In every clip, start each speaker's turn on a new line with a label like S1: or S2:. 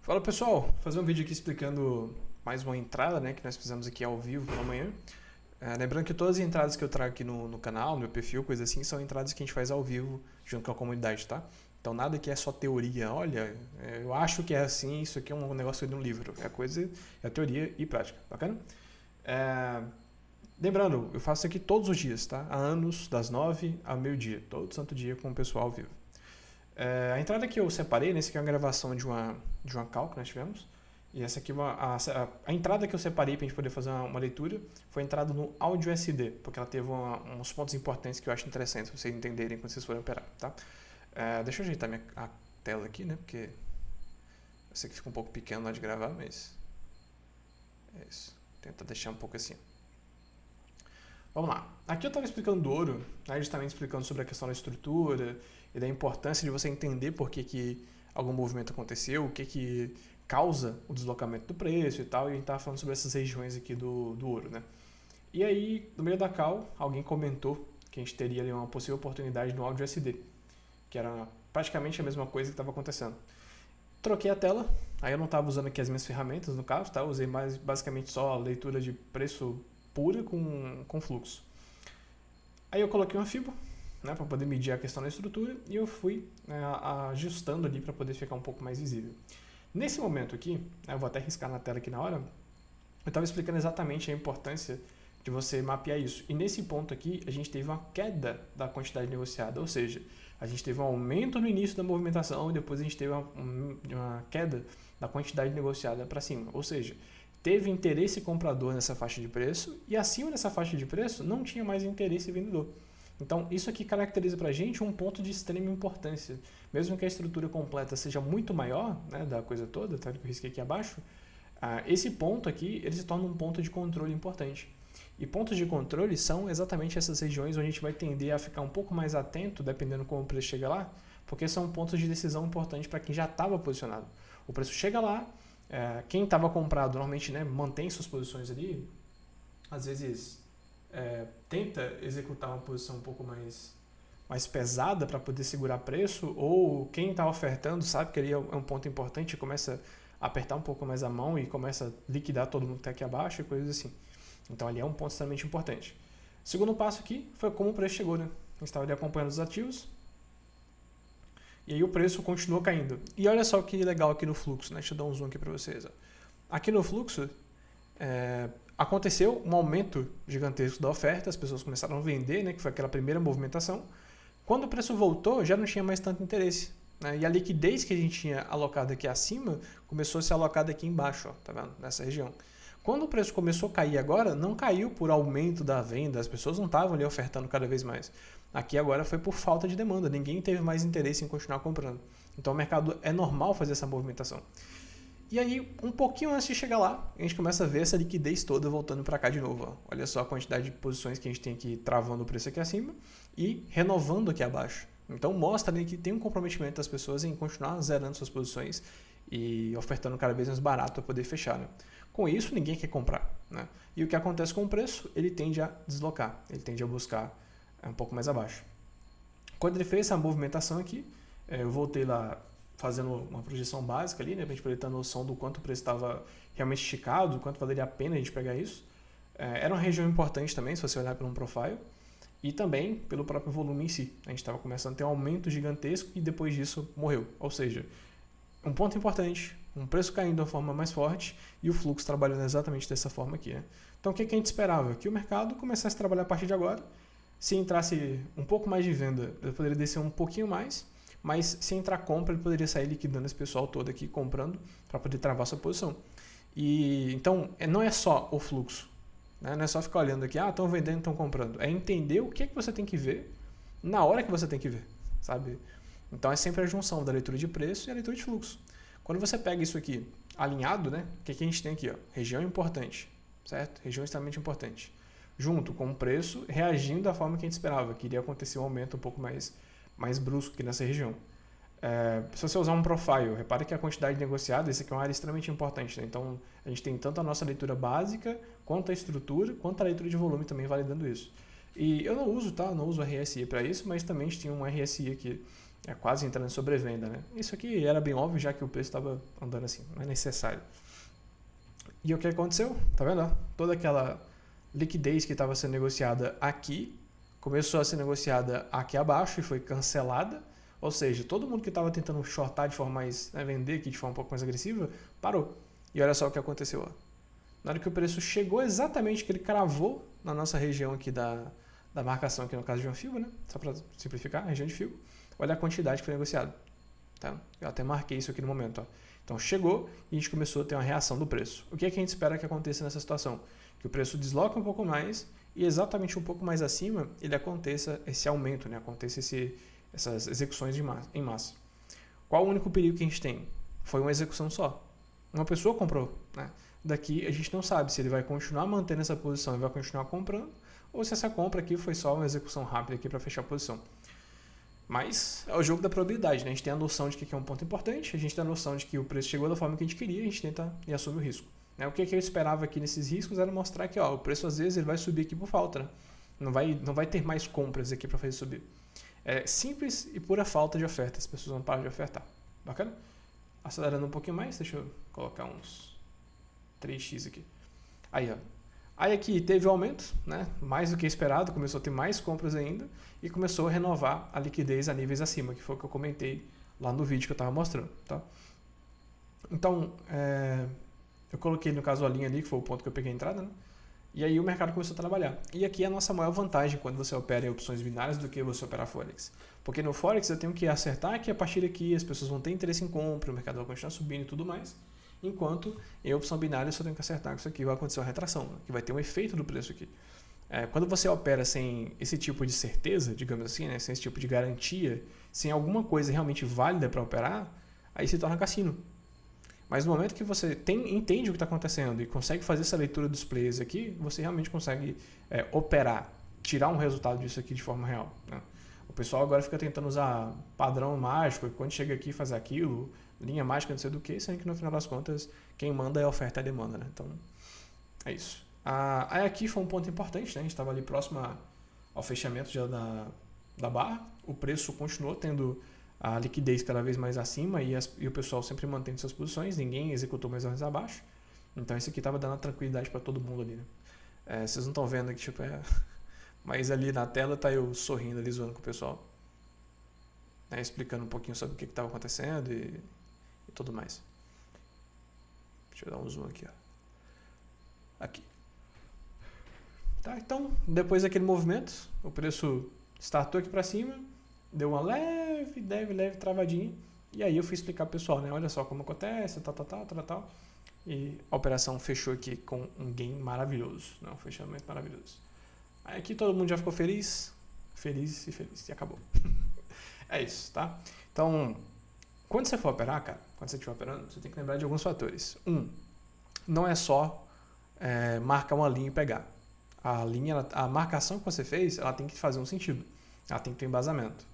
S1: Fala pessoal, vou fazer um vídeo aqui explicando mais uma entrada, né, que nós fizemos aqui ao vivo pela manhã. Lembrando que todas as entradas que eu trago aqui no canal, no meu perfil, coisa assim, são entradas que a gente faz ao vivo junto com a comunidade, tá? Então nada que é só teoria, olha, eu acho que é assim, isso aqui é um negócio de um livro. É teoria e prática, bacana? É, Lembrando, eu faço isso aqui todos os dias, tá? Há anos, das 9 ao meio-dia, todo santo dia com o pessoal ao vivo. A entrada que eu separei, nesse aqui é uma gravação de uma call que nós tivemos. E essa aqui, a entrada que eu separei para a gente poder fazer uma leitura foi a entrada no áudio SD, porque ela teve uns pontos importantes que eu acho interessantes vocês entenderem quando vocês forem operar, tá? Deixa eu ajeitar a tela aqui, né? Porque eu sei que fica um pouco pequeno lá de gravar, mas é isso. Tenta deixar um pouco assim. Vamos lá. Aqui eu estava explicando do ouro, né, justamente explicando sobre a questão da estrutura e da importância de você entender por que algum movimento aconteceu, o que causa o deslocamento do preço e tal, e a gente estava falando sobre essas regiões aqui do ouro, né? E aí, no meio da call, alguém comentou que a gente teria ali uma possível oportunidade no áudio SD, que era praticamente a mesma coisa que estava acontecendo. Troquei a tela, aí eu não estava usando aqui as minhas ferramentas no caso, tá? Eu usei basicamente só a leitura de preço pura com fluxo. Aí eu coloquei uma fibra, né, para poder medir a questão da estrutura e eu fui ajustando ali para poder ficar um pouco mais visível. Nesse momento aqui, eu vou até riscar na tela aqui na hora, eu estava explicando exatamente a importância de você mapear isso. E nesse ponto aqui, a gente teve uma queda da quantidade negociada, ou seja, a gente teve um aumento no início da movimentação e depois a gente teve uma queda da quantidade negociada para cima. Ou seja, teve interesse comprador nessa faixa de preço e acima dessa faixa de preço não tinha mais interesse vendedor. Então, isso aqui caracteriza para a gente um ponto de extrema importância. Mesmo que a estrutura completa seja muito maior, né, da coisa toda, tá, que eu risquei aqui abaixo, esse ponto aqui ele se torna um ponto de controle importante. E pontos de controle são exatamente essas regiões onde a gente vai tender a ficar um pouco mais atento, dependendo como o preço chega lá, porque são pontos de decisão importantes para quem já estava posicionado. O preço chega lá, quem estava comprado normalmente, né, mantém suas posições ali, às vezes tenta executar uma posição um pouco mais pesada para poder segurar preço, ou quem está ofertando sabe que ali é um ponto importante e começa a apertar um pouco mais a mão e começa a liquidar todo mundo que está aqui abaixo e coisas assim. Então ali é um ponto extremamente importante. Segundo passo aqui foi como o preço chegou, né? A gente estava ali acompanhando os ativos e aí o preço continuou caindo. E olha só que legal aqui no fluxo, né? Deixa eu dar um zoom aqui para vocês. Ó. Aqui no fluxo aconteceu um aumento gigantesco da oferta, as pessoas começaram a vender, né? Que foi aquela primeira movimentação. Quando o preço voltou, já não tinha mais tanto interesse. Né? E a liquidez que a gente tinha alocado aqui acima começou a ser alocada aqui embaixo, ó, tá vendo? Nessa região. Quando o preço começou a cair agora, não caiu por aumento da venda, as pessoas não estavam ali ofertando cada vez mais. Aqui agora foi por falta de demanda, ninguém teve mais interesse em continuar comprando. Então o mercado é normal fazer essa movimentação. E aí, um pouquinho antes de chegar lá, a gente começa a ver essa liquidez toda voltando para cá de novo. Ó. Olha só a quantidade de posições que a gente tem aqui travando o preço aqui acima e renovando aqui abaixo. Então mostra ali que tem um comprometimento das pessoas em continuar zerando suas posições e ofertando cada vez mais barato para poder fechar. Né? Com isso, ninguém quer comprar. Né? E o que acontece com o preço? Ele tende a deslocar, ele tende a buscar um pouco mais abaixo. Quando ele fez essa movimentação aqui, eu voltei lá fazendo uma projeção básica ali, né, para a gente poder ter a noção do quanto o preço estava realmente esticado, do quanto valeria a pena a gente pegar isso. Era uma região importante também, se você olhar pelo profile, e também pelo próprio volume em si. A gente estava começando a ter um aumento gigantesco e depois disso morreu. Ou seja, um ponto importante, um preço caindo de uma forma mais forte e o fluxo trabalhando exatamente dessa forma aqui. Né? Então o que a gente esperava? Que o mercado começasse a trabalhar a partir de agora. Se entrasse um pouco mais de venda, ele poderia descer um pouquinho mais, mas se entrar compra, ele poderia sair liquidando esse pessoal todo aqui, comprando, para poder travar sua posição. E então, não é só o fluxo, né? Não é só ficar olhando aqui, estão vendendo, estão comprando. É entender o que você tem que ver na hora que você tem que ver, sabe? Então, é sempre a junção da leitura de preço e a leitura de fluxo. Quando você pega isso aqui alinhado, né? O que a gente tem aqui? Ó? Região importante, certo? Região extremamente importante. Junto com o preço, reagindo da forma que a gente esperava, que iria acontecer um aumento um pouco mais brusco aqui nessa região. Se você usar um profile, repare que a quantidade negociada, esse aqui é uma área extremamente importante. Né? Então, a gente tem tanto a nossa leitura básica, quanto a estrutura, quanto a leitura de volume também validando isso. E eu não uso, tá? Não uso RSI para isso, mas também a gente tinha um RSI aqui É quase entrando em sobrevenda, né? Isso aqui era bem óbvio, já que o preço estava andando assim, não é necessário. E o que aconteceu? Tá vendo? Toda aquela liquidez que estava sendo negociada aqui começou a ser negociada aqui abaixo e foi cancelada. Ou seja, todo mundo que estava tentando shortar de forma mais, né, vender aqui de forma um pouco mais agressiva, parou. E olha só o que aconteceu. Ó. Na hora que o preço chegou exatamente que ele cravou na nossa região aqui da marcação, aqui no caso de um fio, né? Só para simplificar, região de fio. Olha a quantidade que foi negociada. Tá? Eu até marquei isso aqui no momento. Ó. Então chegou e a gente começou a ter uma reação do preço. O que é que a gente espera que aconteça nessa situação? Que o preço desloque um pouco mais e exatamente um pouco mais acima ele aconteça esse aumento, né? Aconteça essas execuções em massa. Qual o único perigo que a gente tem? Foi uma execução só. Uma pessoa comprou. Né? Daqui a gente não sabe se ele vai continuar mantendo essa posição e vai continuar comprando ou se essa compra aqui foi só uma execução rápida aqui para fechar a posição. Mas é o jogo da probabilidade, né? A gente tem a noção de que é um ponto importante, a gente tem a noção de que o preço chegou da forma que a gente queria, a gente tenta e assume o risco. Né? O que eu esperava aqui nesses riscos era mostrar que ó, o preço às vezes ele vai subir aqui por falta. Né? Não vai ter mais compras aqui para fazer subir. É simples e pura falta de oferta, as pessoas vão parar de ofertar. Bacana? Acelerando um pouquinho mais, deixa eu colocar uns 3x aqui. Aí, ó. Aí aqui teve o aumento, né? Mais do que esperado, começou a ter mais compras ainda e começou a renovar a liquidez a níveis acima, que foi o que eu comentei lá no vídeo que eu estava mostrando. Tá? Então, eu coloquei no caso a linha ali, que foi o ponto que eu peguei a entrada, né? E aí o mercado começou a trabalhar. E aqui é a nossa maior vantagem quando você opera em opções binárias do que você operar Forex. Porque no Forex eu tenho que acertar que a partir daqui as pessoas vão ter interesse em compra, o mercado vai continuar subindo e tudo mais. Enquanto em opção binária eu só tenho que acertar que isso aqui vai acontecer uma retração, né? Que vai ter um efeito do preço aqui. Quando você opera sem esse tipo de certeza, digamos assim, né? Sem esse tipo de garantia, sem alguma coisa realmente válida para operar, aí se torna cassino. Mas no momento que você entende o que está acontecendo e consegue fazer essa leitura dos players aqui, você realmente consegue operar, tirar um resultado disso aqui de forma real. Né? O pessoal agora fica tentando usar padrão mágico, e quando chega aqui faz aquilo, linha mágica, não sei do que, sendo que no final das contas quem manda é a oferta e a demanda. Né? Então, é isso. Aí aqui foi um ponto importante, né? A gente estava ali próximo ao fechamento já da barra, o preço continuou tendo a liquidez cada vez mais acima e o pessoal sempre mantendo suas posições, ninguém executou mais ou menos abaixo. Então isso aqui estava dando tranquilidade para todo mundo ali. Né? Vocês não estão vendo aqui, tipo, mas ali na tela tá eu sorrindo ali, zoando com o pessoal. Né? Explicando um pouquinho sobre o que estava acontecendo e tudo mais. Deixa eu dar um zoom aqui. Ó. Aqui. Tá, então, depois daquele movimento, o preço startou aqui para cima, deu uma leve travadinha. E aí eu fui explicar pro pessoal, né? Olha só como acontece, tal. E a operação fechou aqui com um gain maravilhoso, né? Um fechamento maravilhoso. Aí aqui todo mundo já ficou feliz e acabou. É isso, tá? Então, quando você for operar, cara, quando você estiver operando, você tem que lembrar de alguns fatores. Não é só marcar uma linha e pegar. A marcação que você fez, ela tem que fazer um sentido. Ela tem que ter embasamento.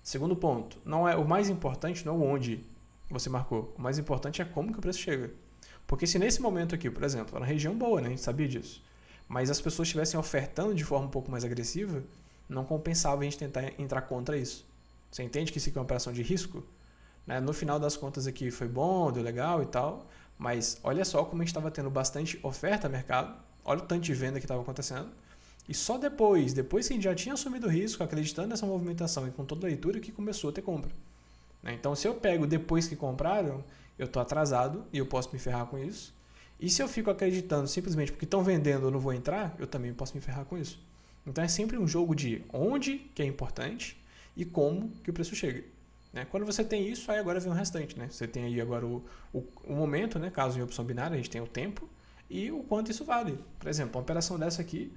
S1: Segundo ponto, o mais importante não é onde você marcou. O mais importante é como que o preço chega. Porque se nesse momento aqui, por exemplo, era uma região boa, né? A gente sabia disso. Mas as pessoas estivessem ofertando de forma um pouco mais agressiva, não compensava a gente tentar entrar contra isso. Você entende que isso aqui é uma operação de risco? Né? No final das contas aqui foi bom, deu legal e tal, mas olha só como a gente estava tendo bastante oferta no mercado, olha o tanto de venda que estava acontecendo, e só depois que a gente já tinha assumido o risco, acreditando nessa movimentação e com toda a leitura, que começou a ter compra. Né? Então se eu pego depois que compraram, eu estou atrasado e eu posso me ferrar com isso. E se eu fico acreditando simplesmente porque estão vendendo eu não vou entrar, eu também posso me ferrar com isso. Então é sempre um jogo de onde que é importante e como que o preço chega. Né? Quando você tem isso, aí agora vem o restante. Né? Você tem aí agora o momento, né? Caso em opção binária, a gente tem o tempo e o quanto isso vale. Por exemplo, uma operação dessa aqui,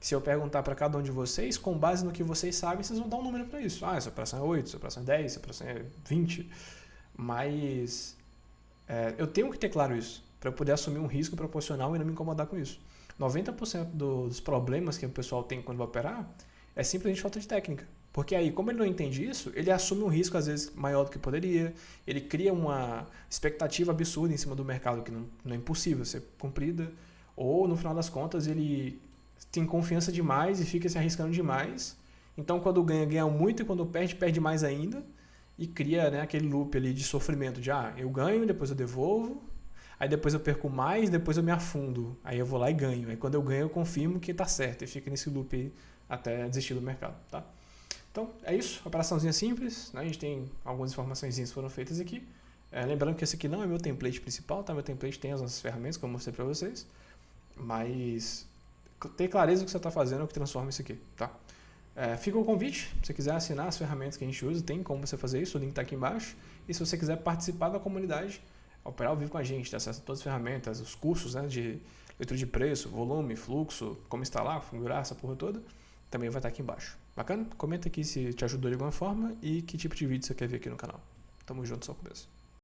S1: se eu perguntar para cada um de vocês, com base no que vocês sabem, vocês vão dar um número para isso. Essa operação é 8, essa operação é 10, essa operação é 20. Mas eu tenho que ter claro isso, para eu poder assumir um risco proporcional e não me incomodar com isso. 90% dos problemas que o pessoal tem quando vai operar é simplesmente falta de técnica. Porque aí, como ele não entende isso, ele assume um risco às vezes maior do que poderia, ele cria uma expectativa absurda em cima do mercado que não é impossível ser cumprida, ou no final das contas ele tem confiança demais e fica se arriscando demais. Então quando ganha, ganha muito, e quando perde, perde mais ainda. e cria, né, aquele loop ali de sofrimento de eu ganho, depois eu devolvo, aí depois eu perco mais, depois eu me afundo, aí eu vou lá e ganho. Aí quando eu ganho eu confirmo que tá certo e fica nesse loop aí até desistir do mercado, tá? Então é isso, operaçãozinha simples, né? A gente tem algumas informações que foram feitas aqui. Lembrando que esse aqui não é meu template principal, tá? Meu template tem as nossas ferramentas que eu mostrei para vocês, mas ter clareza do que você está fazendo é o que transforma isso aqui, tá? Fica o convite, se você quiser assinar as ferramentas que a gente usa, tem como você fazer isso, o link está aqui embaixo. E se você quiser participar da comunidade, operar ao vivo com a gente, ter acesso a todas as ferramentas, os cursos, né, de leitura de preço, volume, fluxo, como instalar, configurar essa porra toda, também vai estar aqui embaixo. Bacana? Comenta aqui se te ajudou de alguma forma e que tipo de vídeo você quer ver aqui no canal. Tamo junto, só com Deus.